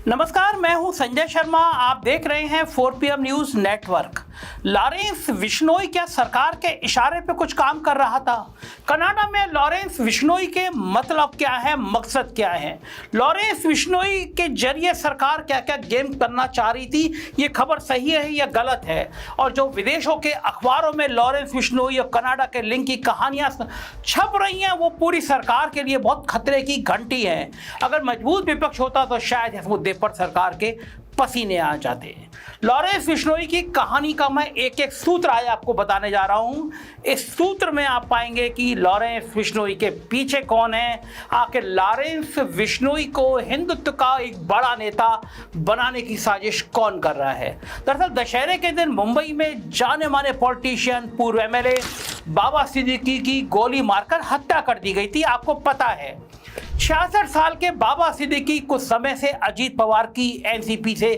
नमस्कार, मैं हूं संजय शर्मा। आप देख रहे हैं 4PM news network. Lawrence Bishnoi क्या सरकार के इशारे पे कुछ काम कर रहा था? कनाडा में लॉरेंस बिश्नोई के मतलब क्या है, मकसद क्या है? लॉरेंस बिश्नोई के जरिए सरकार क्या क्या गेम करना चाह रही थी, ये खबर सही है या गलत है? और जो विदेशों के अखबारों में लॉरेंस बिश्नोई और कनाडा के लिंक की कहानियां छप रही हैं, वो पूरी सरकार के लिए बहुत खतरे की घंटी है। अगर मजबूत विपक्ष होता तो शायद इस मुद्दे पर सरकार के पसीने आ जाते। लॉरेंस बिश्नोई की कहानी का मैं एक एक सूत्र आज आपको बताने जा रहा हूं। इस सूत्र में आप पाएंगे कि लॉरेंस बिश्नोई के पीछे कौन है, आखिर लॉरेंस बिश्नोई को हिंदुत्व का एक बड़ा नेता बनाने की साजिश कौन कर रहा है। दरअसल दशहरे के दिन मुंबई में जाने माने पॉलिटिशियन पूर्व MLA बाबा सिद्दीकी की गोली मारकर हत्या कर दी गई थी। आपको पता है 66 साल के बाबा सिद्दीकी कुछ समय से अजीत पवार की NCP से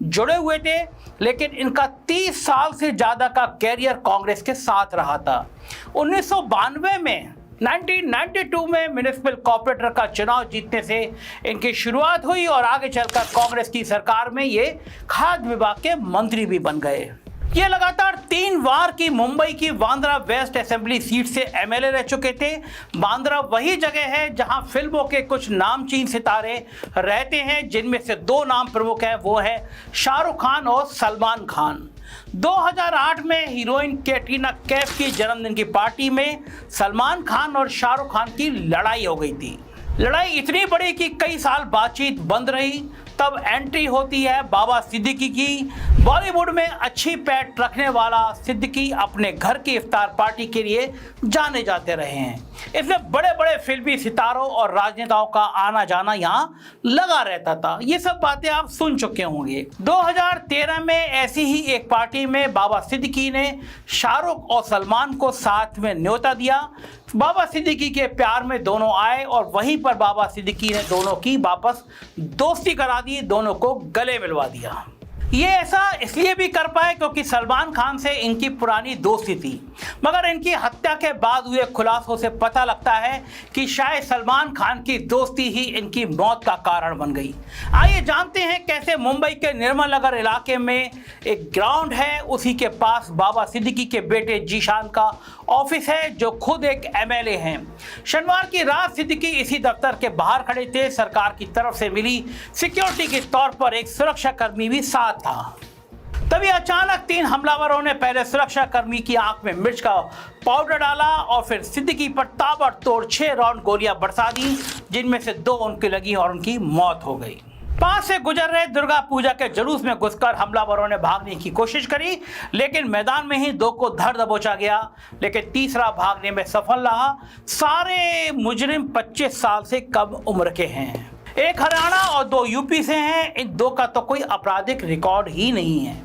जुड़े हुए थे, लेकिन इनका 30 साल से ज़्यादा का कैरियर कांग्रेस के साथ रहा था। 1992 में 1992 में म्युनिसिपल कॉर्पोरेटर का चुनाव जीतने से इनकी शुरुआत हुई और आगे चलकर कांग्रेस की सरकार में ये खाद्य विभाग के मंत्री भी बन गए। ये लगातार 3 बार की मुंबई की बांद्रा वेस्ट असेंबली सीट से MLA रह चुके थे। बांद्रा वही जगह है जहां फिल्मों के कुछ नामचीन सितारे रहते हैं, जिनमें से 2 नाम प्रमुख हैं, वो है शाहरुख खान और सलमान खान। 2008 में हीरोइन कैटरीना कैफ की जन्मदिन की पार्टी में सलमान खान और शाहरुख खान की लड़ाई हो गई थी। लड़ाई इतनी बड़ी कि कई साल बातचीत बंद रही। तब एंट्री होती है बाबा सिद्दीकी की। बॉलीवुड में अच्छी पैठ रखने वाला सिद्दीकी अपने घर की इफ्तार पार्टी के लिए जाने जाते रहे हैं। इसमें बड़े बड़े फिल्मी सितारों और राजनेताओं का आना जाना यहाँ लगा रहता था। ये सब बातें आप सुन चुके होंगे। 2013 में ऐसी ही एक पार्टी में बाबा सिद्दीकी ने शाहरुख और सलमान को साथ में न्योता दिया। बाबा सिद्दीकी के प्यार में दोनों आए और वहीं पर बाबा सिद्दीकी ने दोनों की वापस दोस्ती करा दी, दोनों को गले मिलवा दिया। ये ऐसा इसलिए भी कर पाए क्योंकि सलमान खान से इनकी पुरानी दोस्ती थी, मगर इनकी हत्या के बाद हुए खुलासों से पता लगता है कि शायद सलमान खान की दोस्ती ही इनकी मौत का कारण बन गई। आइए जानते हैं कैसे मुंबई के निर्मल नगर इलाके में एक ग्राउंड है, उसी के पास बाबा सिद्दीकी के बेटे जीशान का ऑफिस है, जो खुद एक MLA हैं। शनिवार की रात सिद्दीकी इसी दफ्तर के बाहर खड़े थे। सरकार की तरफ से मिली सिक्योरिटी के तौर पर एक सुरक्षा कर्मी भी साथ था। तभी अचानक 3 हमलावरों ने पहले सुरक्षा कर्मी की आंख में मिर्च का पाउडर डाला और फिर सिद्दीकी पर ताबड़तोड़ 6 राउंड गोलियां बरसा दी, जिनमें से 2 उनकी लगी और उनकी मौत हो गई। पास से गुजर रहे दुर्गा पूजा के जुलूस में घुसकर हमलावरों ने भागने की कोशिश करी, लेकिन मैदान में ही 2 को धर दबोचा गया, लेकिन तीसरा भागने में सफल रहा। सारे मुजरिम 25 साल से कम उम्र के हैं। एक हरियाणा और 2 यूपी से हैं। इन 2 का तो कोई आपराधिक रिकॉर्ड ही नहीं है।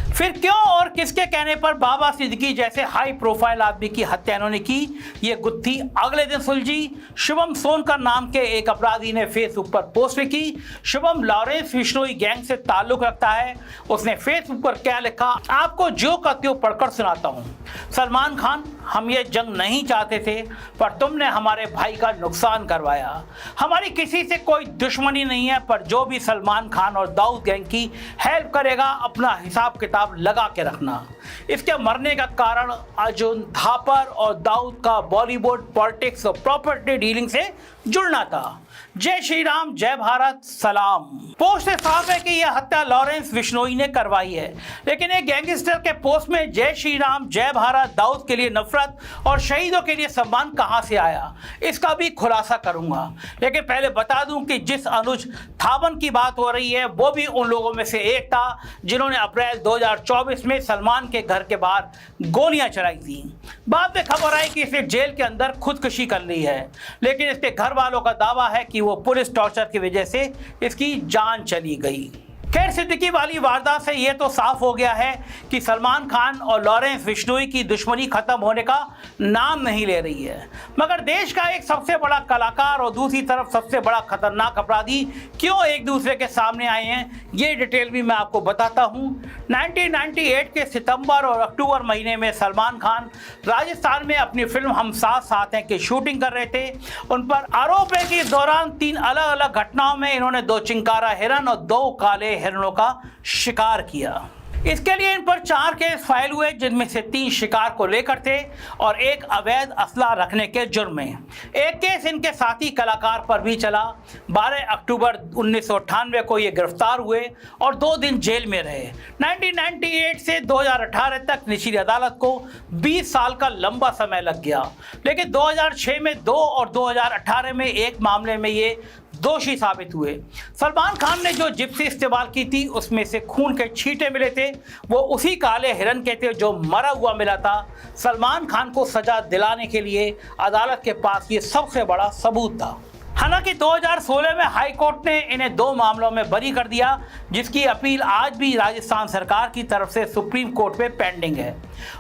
फिर क्यों और किसके कहने पर बाबा सिद्दीकी जैसे हाई प्रोफाइल आदमी की हत्या इन्होंने की, ये गुत्थी अगले दिन सुलझी। शुभम सोनकर नाम के एक अपराधी ने फेसबुक पर पोस्ट लिखी। शुभम लॉरेंस बिश्नोई गैंग से ताल्लुक रखता है। उसने फेसबुक पर क्या लिखा, आपको जो का त्यों पढ़कर सुनाता हूँ। सलमान खान, हम ये जंग नहीं चाहते थे, पर तुमने हमारे भाई का नुकसान करवाया। हमारी किसी से कोई दुश्मनी नहीं है, पर जो भी सलमान खान और दाऊद गैंग की हेल्प करेगा, अपना हिसाब किताब लगा के रखना। इसके मरने का कारण अर्जुन थापर और दाऊद का बॉलीवुड पॉलिटिक्स और प्रॉपर्टी डीलिंग से जुड़ना था। जय श्री राम, जय भारत, सलाम। पोस्ट से साफ है कि यह हत्या लॉरेंस बिश्नोई ने करवाई है, लेकिन एक गैंगस्टर के पोस्ट में जय श्री राम, जय भारत, दाऊद के लिए नफरत और शहीदों के लिए सम्मान कहां से आया, इसका भी खुलासा करूंगा। लेकिन पहले बता दूं कि जिस अनुज थावन की बात हो रही है, वो भी उन लोगों में से एक था जिन्होंने अप्रैल 2024 में सलमान के घर के बाहर गोलियां चलाई थी। बाद में खबर आई कि इसने जेल के अंदर खुदकुशी कर ली है, लेकिन इसके घर वालों का दावा है कि वो पुलिस टॉर्चर की वजह से इसकी जान चली गई। खैर, सिद्दीकी वाली वारदात से ये तो साफ हो गया है कि सलमान खान और लॉरेंस बिश्नोई की दुश्मनी खत्म होने का नाम नहीं ले रही है। मगर देश का एक सबसे बड़ा कलाकार और दूसरी तरफ सबसे बड़ा खतरनाक अपराधी क्यों एक दूसरे के सामने आए हैं, ये डिटेल भी मैं आपको बताता हूँ। 1998 के सितंबर और अक्टूबर महीने में सलमान खान राजस्थान में अपनी फिल्म हम साथ साथ हैं की शूटिंग कर रहे थे। उन पर आरोप है कि इस दौरान 3 अलग अलग घटनाओं में इन्होंने 2 चिंकारा हिरन और 2 काले हिरणों का शिकार किया। इसके लिए इन पर 4 केस फाइल हुए, जिनमें से 3 शिकार को लेकर थे और 1 अवैध असला रखने के जुर्म में। एक केस इनके साथी कलाकार पर भी चला। 12 अक्टूबर 1998 को ये गिरफ्तार हुए और 2 दिन जेल में रहे। 1998 से 2018 तक निचली अदालत को 20 साल का लंबा समय लग गया, लेकिन 2006 में 2 और 2018 में 1 मामले में ये दोषी साबित हुए। सलमान खान ने जो जिप्सी इस्तेमाल की थी उसमें से खून के छींटे मिले थे, वो उसी काले हिरन के थे जो मरा हुआ मिला था। सलमान खान को सजा दिलाने के लिए अदालत के पास ये सबसे बड़ा सबूत था। हालांकि 2016 में हाई कोर्ट ने इन्हें 2 मामलों में बरी कर दिया, जिसकी अपील आज भी राजस्थान सरकार की तरफ से सुप्रीम कोर्ट में पेंडिंग है।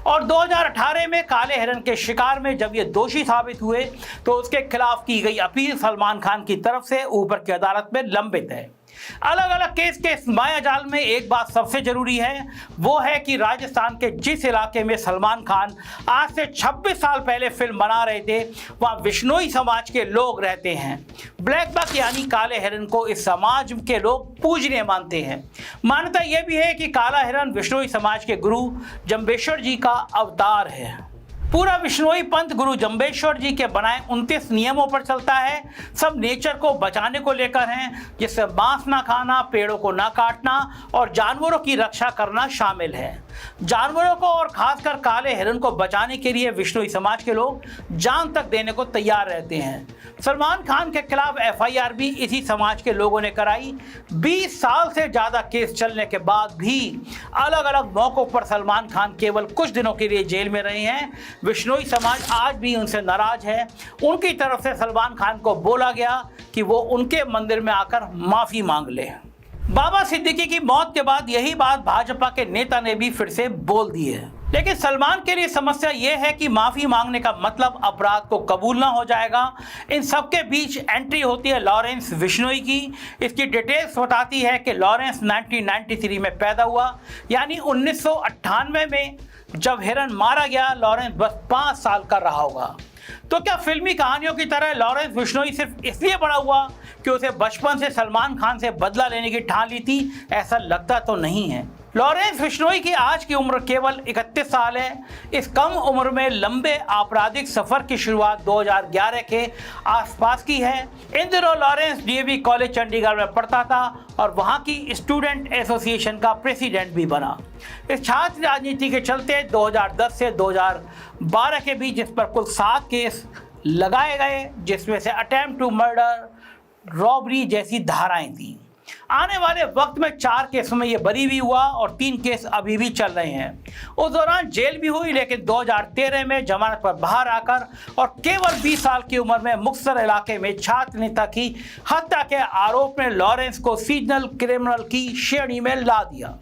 और 2018 में काले हिरन के शिकार में जब ये दोषी साबित हुए तो उसके खिलाफ की गई अपील सलमान खान की तरफ से ऊपर की अदालत में लंबित है। अलग अलग केस के इस मायाजाल में एक बात सबसे जरूरी है, वो है कि राजस्थान के जिस इलाके में सलमान खान आज से 26 साल पहले फिल्म बना रहे थे, वहाँ विश्नोई समाज के लोग रहते हैं। ब्लैक बक यानी काले हिरन को इस समाज के लोग पूजनीय मानते हैं। मान्यता यह भी है कि काला हिरन विश्नोई समाज के गुरु जंबेश्वर जी का अवतार है। पूरा विश्नोई पंथ गुरु जंबेश्वर जी के बनाए 29 नियमों पर चलता है। सब नेचर को बचाने को लेकर हैं, जिससे मांस ना खाना, पेड़ों को ना काटना और जानवरों की रक्षा करना शामिल है। जानवरों को और खासकर काले हिरन को बचाने के लिए विश्नोई समाज के लोग जान तक देने को तैयार रहते हैं। सलमान खान के खिलाफ FIR भी इसी समाज के लोगों ने कराई। 20 साल से ज़्यादा केस चलने के बाद भी अलग अलग मौक़ों पर सलमान खान केवल कुछ दिनों के लिए जेल में रहे हैं। विश्नोई समाज आज भी उनसे नाराज है। उनकी तरफ से सलमान खान को बोला गया कि वो उनके मंदिर में आकर माफ़ी मांग ले। बाबा सिद्दीकी की मौत के बाद यही बात भाजपा के नेता ने भी फिर से बोल दी है। लेकिन सलमान के लिए समस्या यह है कि माफी मांगने का मतलब अपराध को कबूलना हो जाएगा। इन सबके बीच एंट्री होती है लॉरेंस विश्नोई की। इसकी डिटेल्स बताती है कि लॉरेंस 1993 में पैदा हुआ, यानी 1998 में जब हिरन मारा गया लॉरेंस बस 5 साल का रहा होगा। तो क्या फिल्मी कहानियों की तरह लॉरेंस विश्नोई सिर्फ इसलिए बड़ा हुआ कि उसे बचपन से सलमान खान से बदला लेने की ठान ली थी? ऐसा लगता तो नहीं है। लॉरेंस विश्नोई की आज की उम्र केवल 31 साल है। इस कम उम्र में लंबे आपराधिक सफर की शुरुआत 2011 के आसपास की है। इन दिनों लॉरेंस DAV कॉलेज चंडीगढ़ में पढ़ता था और वहां की स्टूडेंट एसोसिएशन का प्रेसिडेंट भी बना। इस छात्र राजनीति के चलते 2010 से 2012 के बीच इस पर कुल 7 केस लगाए गए, जिसमें से अटेम्प्ट टू मर्डर, रॉबरी जैसी धाराएं थी। आने वाले वक्त में 4 केसों में ये बरी भी हुआ और 3 केस अभी भी चल रहे हैं। उस दौरान जेल भी हुई, लेकिन 2013 में जमानत पर बाहर आकर और केवल 20 साल की उम्र में मुक्तसर इलाके में छात्र नेता की हत्या के आरोप में लॉरेंस को सीजनल क्रिमिनल की श्रेणी में ला दिया।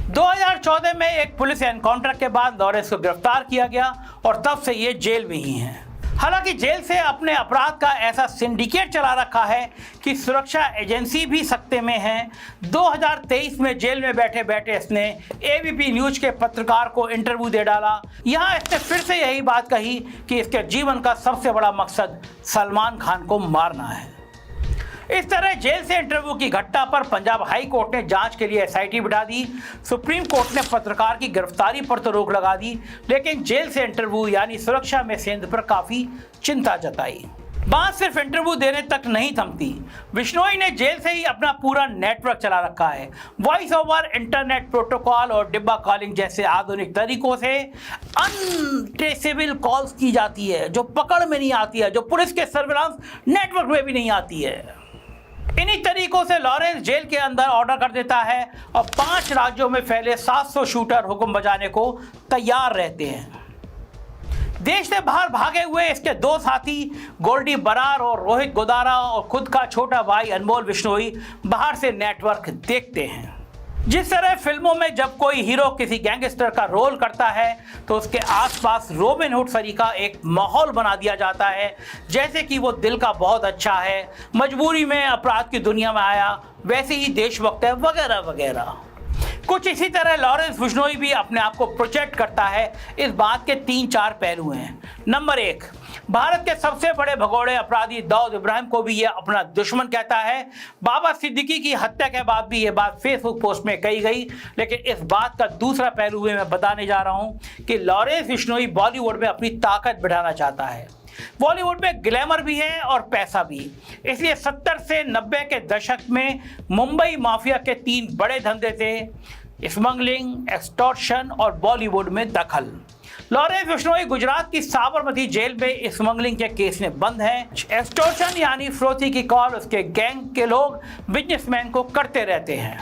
2014 में एक पुलिस एनकाउंटर के बाद लॉरेंस को गिरफ्तार किया गया और तब से ये जेल में ही हैं। हालांकि जेल से अपने अपराध का ऐसा सिंडिकेट चला रखा है कि सुरक्षा एजेंसी भी सकते में है। 2023 में जेल में बैठे बैठे इसने ABP न्यूज के पत्रकार को इंटरव्यू दे डाला। यहाँ इसने फिर से यही बात कही कि इसके जीवन का सबसे बड़ा मकसद सलमान खान को मारना है। इस तरह जेल से इंटरव्यू की घटना पर पंजाब हाई कोर्ट ने जांच के लिए SIT बिठा दी। सुप्रीम कोर्ट ने पत्रकार की गिरफ्तारी पर तो रोक लगा दी, लेकिन जेल से इंटरव्यू यानी सुरक्षा में सेंध पर काफी चिंता जताई। बात सिर्फ इंटरव्यू देने तक नहीं थमती। विश्नोई ने जेल से ही अपना पूरा नेटवर्क चला रखा है। वॉइस ओवर, इंटरनेट प्रोटोकॉल और डिब्बा कॉलिंग जैसे आधुनिक तरीकों से अनट्रेसेबल कॉल्स की जाती है, जो पकड़ में नहीं आती है, जो पुलिस के सर्विलांस नेटवर्क में भी नहीं आती है। इन्हीं तरीकों से लॉरेंस जेल के अंदर ऑर्डर कर देता है और 5 राज्यों में फैले 700 शूटर हुक्म बजाने को तैयार रहते हैं। देश से बाहर भागे हुए इसके 2 साथी गोल्डी बरार और रोहित गोदारा और खुद का छोटा भाई अनमोल विश्नोई बाहर से नेटवर्क देखते हैं। जिस तरह फिल्मों में जब कोई हीरो किसी गैंगस्टर का रोल करता है तो उसके आसपास रॉबिन हुड सरीका एक माहौल बना दिया जाता है, जैसे कि वो दिल का बहुत अच्छा है, मजबूरी में अपराध की दुनिया में आया, वैसे ही देशभक्त है, वगैरह वगैरह। कुछ इसी तरह लॉरेंस बिश्नोई भी अपने आप को प्रोजेक्ट करता है। इस बात के 3-4 पहलू हैं। नंबर 1, भारत के सबसे बड़े भगोड़े अपराधी दाऊद इब्राहिम को भी यह अपना दुश्मन कहता है। बाबा सिद्दीकी की हत्या के बाद भी यह बात फेसबुक पोस्ट में कही गई। लेकिन इस बात का दूसरा पहलू मैं बताने जा रहा हूं कि लॉरेंस बिश्नोई बॉलीवुड में अपनी ताकत बढ़ाना चाहता है। बॉलीवुड में ग्लैमर भी है और पैसा भी, इसलिए 70 से 90 के दशक में मुंबई माफिया के 3 बड़े धंधे थे: स्मगलिंग, एक्सटॉर्शन और बॉलीवुड में दखल। लॉरेंस बिश्नोई गुजरात की साबरमती जेल में स्मगलिंग के केस में बंद है। एक्सटॉर्शन यानी फिरौती की कॉल उसके गैंग के लोग बिजनेसमैन को करते रहते हैं।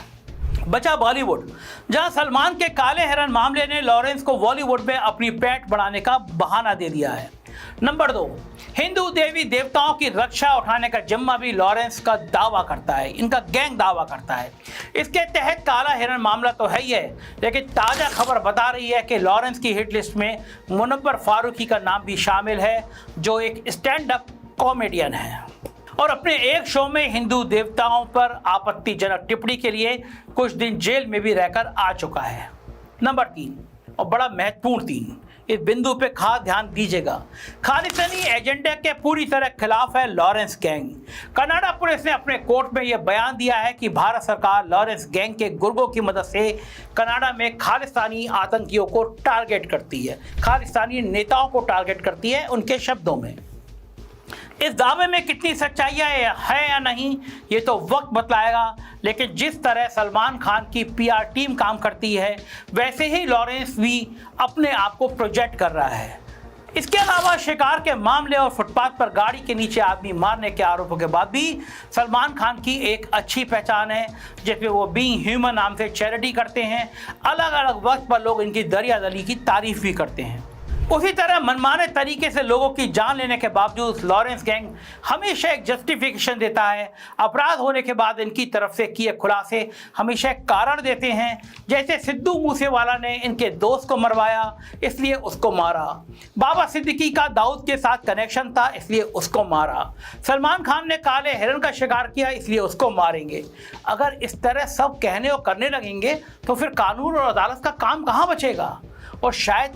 बचा बॉलीवुड, जहां सलमान के काले हिरन मामले ने लॉरेंस को बॉलीवुड में अपनी पैठ बढ़ाने का बहाना दे दिया है। नंबर 2, हिंदू देवी देवताओं की रक्षा उठाने का जिम्मा भी लॉरेंस का दावा करता है, इनका गैंग दावा करता है। इसके तहत काला हिरन मामला तो है ही है, लेकिन ताज़ा खबर बता रही है कि लॉरेंस की हिट लिस्ट में मुनव्वर फारूकी का नाम भी शामिल है, जो एक स्टैंड अप कॉमेडियन है और अपने एक शो में हिंदू देवताओं पर आपत्तिजनक टिप्पणी के लिए कुछ दिन जेल में भी रहकर आ चुका है। नंबर 3 और बड़ा महत्वपूर्ण 3, इस बिंदु पे खास ध्यान दीजिएगा, खालिस्तानी एजेंडे के पूरी तरह खिलाफ है लॉरेंस गैंग। कनाडा पुलिस ने अपने कोर्ट में यह बयान दिया है कि भारत सरकार लॉरेंस गैंग के गुर्गों की मदद से कनाडा में खालिस्तानी आतंकियों को टारगेट करती है, खालिस्तानी नेताओं को टारगेट करती है। उनके शब्दों में इस दावे में कितनी सच्चाई है या नहीं ये तो वक्त बतलाएगा, लेकिन जिस तरह सलमान खान की पीआर टीम काम करती है वैसे ही लॉरेंस भी अपने आप को प्रोजेक्ट कर रहा है। इसके अलावा शिकार के मामले और फुटपाथ पर गाड़ी के नीचे आदमी मारने के आरोपों के बाद भी सलमान खान की एक अच्छी पहचान है, जिसमें वो बीइंग ह्यूमन नाम से चैरिटी करते हैं। अलग अलग वक्त पर लोग इनकी दरियादली की तारीफ भी करते हैं। उसी तरह मनमाने तरीके से लोगों की जान लेने के बावजूद लॉरेंस गैंग हमेशा एक जस्टिफिकेशन देता है। अपराध होने के बाद इनकी तरफ से किए खुलासे हमेशा एक कारण देते हैं, जैसे सिद्धू मूसेवाला ने इनके दोस्त को मरवाया इसलिए उसको मारा, बाबा सिद्दीकी का दाऊद के साथ कनेक्शन था इसलिए उसको मारा, सलमान खान ने काले हिरन का शिकार किया इसलिए उसको मारेंगे। अगर इस तरह सब कहने और करने लगेंगे तो फिर कानून और अदालत का काम कहाँ बचेगा। और शायद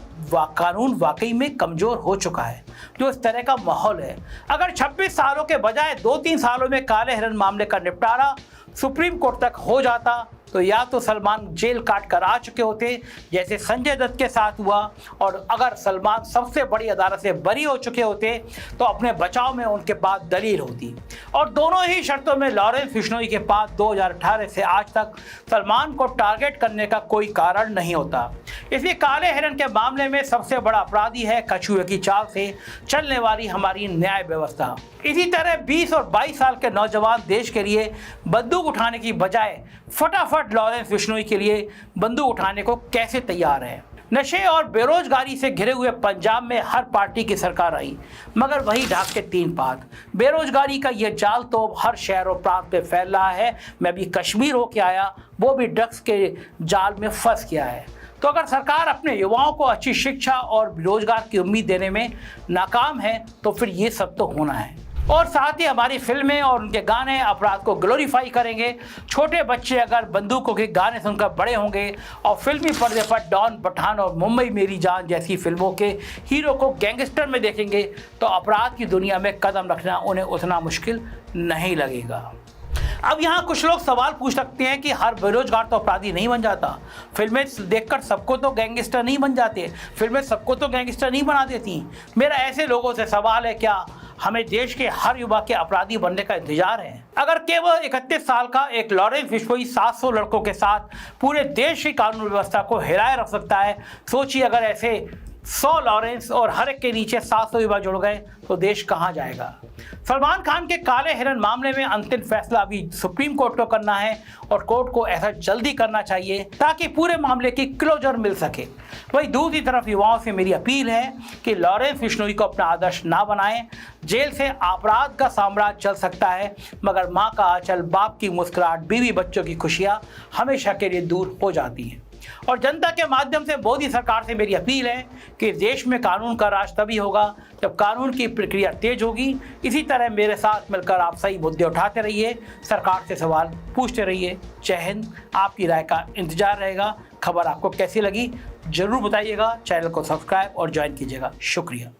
कानून वाकई में कमज़ोर हो चुका है जो इस तरह का माहौल है। अगर 26 सालों के बजाय 2-3 सालों में काले हिरन मामले का निपटारा सुप्रीम कोर्ट तक हो जाता तो या तो सलमान जेल काट कर आ चुके होते जैसे संजय दत्त के साथ हुआ, और अगर सलमान सबसे बड़ी अदालत से बरी हो चुके होते तो अपने बचाव में उनके पास दलील होती। और दोनों ही शर्तों में लॉरेंस बिश्नोई के पास 2018 से आज तक सलमान को टारगेट करने का कोई कारण नहीं होता। इसलिए काले हिरन के मामले में सबसे बड़ा अपराधी है कछुए की चाल से चलने वाली हमारी न्याय व्यवस्था। इसी तरह 20 और 22 साल के नौजवान देश के लिए बंदूक उठाने की बजाय फटाफट लॉरेंस बिश्नोई के लिए बंदूक उठाने को कैसे तैयार है। नशे और बेरोजगारी से घिरे हुए पंजाब में हर पार्टी की सरकार आई, मगर वही ढाक के 3 पात। बेरोजगारी का यह जाल तो हर शहर और प्रांत में फैल रहा है। मैं भी कश्मीर होके आया, वो भी ड्रग्स के जाल में फंस गया है। तो अगर सरकार अपने युवाओं को अच्छी शिक्षा और रोजगार की उम्मीद देने में नाकाम है तो फिर ये सब तो होना है। और साथ ही हमारी फिल्में और उनके गाने अपराध को ग्लोरीफाई करेंगे। छोटे बच्चे अगर बंदूकों के गाने सुनकर बड़े होंगे और फिल्मी पर्दे पर डॉन, पठान और मुंबई मेरी जान जैसी फिल्मों के हीरो को गैंगस्टर में देखेंगे तो अपराध की दुनिया में कदम रखना उन्हें उतना मुश्किल नहीं लगेगा। अब यहाँ कुछ लोग सवाल पूछ सकते हैं कि हर बेरोजगार तो अपराधी नहीं बन जाता, फिल्में देखकर सबको तो गैंगस्टर नहीं बन जाते, फिल्में सबको तो गैंगस्टर नहीं बना देती। मेरा ऐसे लोगों से सवाल है, क्या हमें देश के हर युवा के अपराधी बनने का इंतजार है? अगर केवल 31 साल का एक लॉरेंस बिश्नोई 700 लड़कों के साथ पूरे देश की कानून व्यवस्था को हिलाए रख सकता है, सोचिए अगर ऐसे 100 लॉरेंस और हर एक के नीचे 700 युवा जुड़ गए तो देश कहां जाएगा। सलमान खान के काले हिरन मामले में अंतिम फैसला अभी सुप्रीम कोर्ट को करना है और कोर्ट को ऐसा जल्दी करना चाहिए ताकि पूरे मामले की क्लोजर मिल सके। वहीं दूसरी तरफ युवाओं से मेरी अपील है कि लॉरेंस बिश्नोई को अपना आदर्श ना बनाएं। जेल से अपराध का साम्राज्य चल सकता है, मगर माँ का आंचल, बाप की मुस्कुराहट, बीवी बच्चों की खुशियाँ हमेशा के लिए दूर हो जाती हैं। और जनता के माध्यम से मोदी सरकार से मेरी अपील है कि देश में कानून का राज तभी होगा जब कानून की प्रक्रिया तेज होगी। इसी तरह मेरे साथ मिलकर आप सही मुद्दे उठाते रहिए, सरकार से सवाल पूछते रहिए। जय हिंद। आपकी राय का इंतजार रहेगा। खबर आपको कैसी लगी जरूर बताइएगा। चैनल को सब्सक्राइब और ज्वाइन कीजिएगा। शुक्रिया।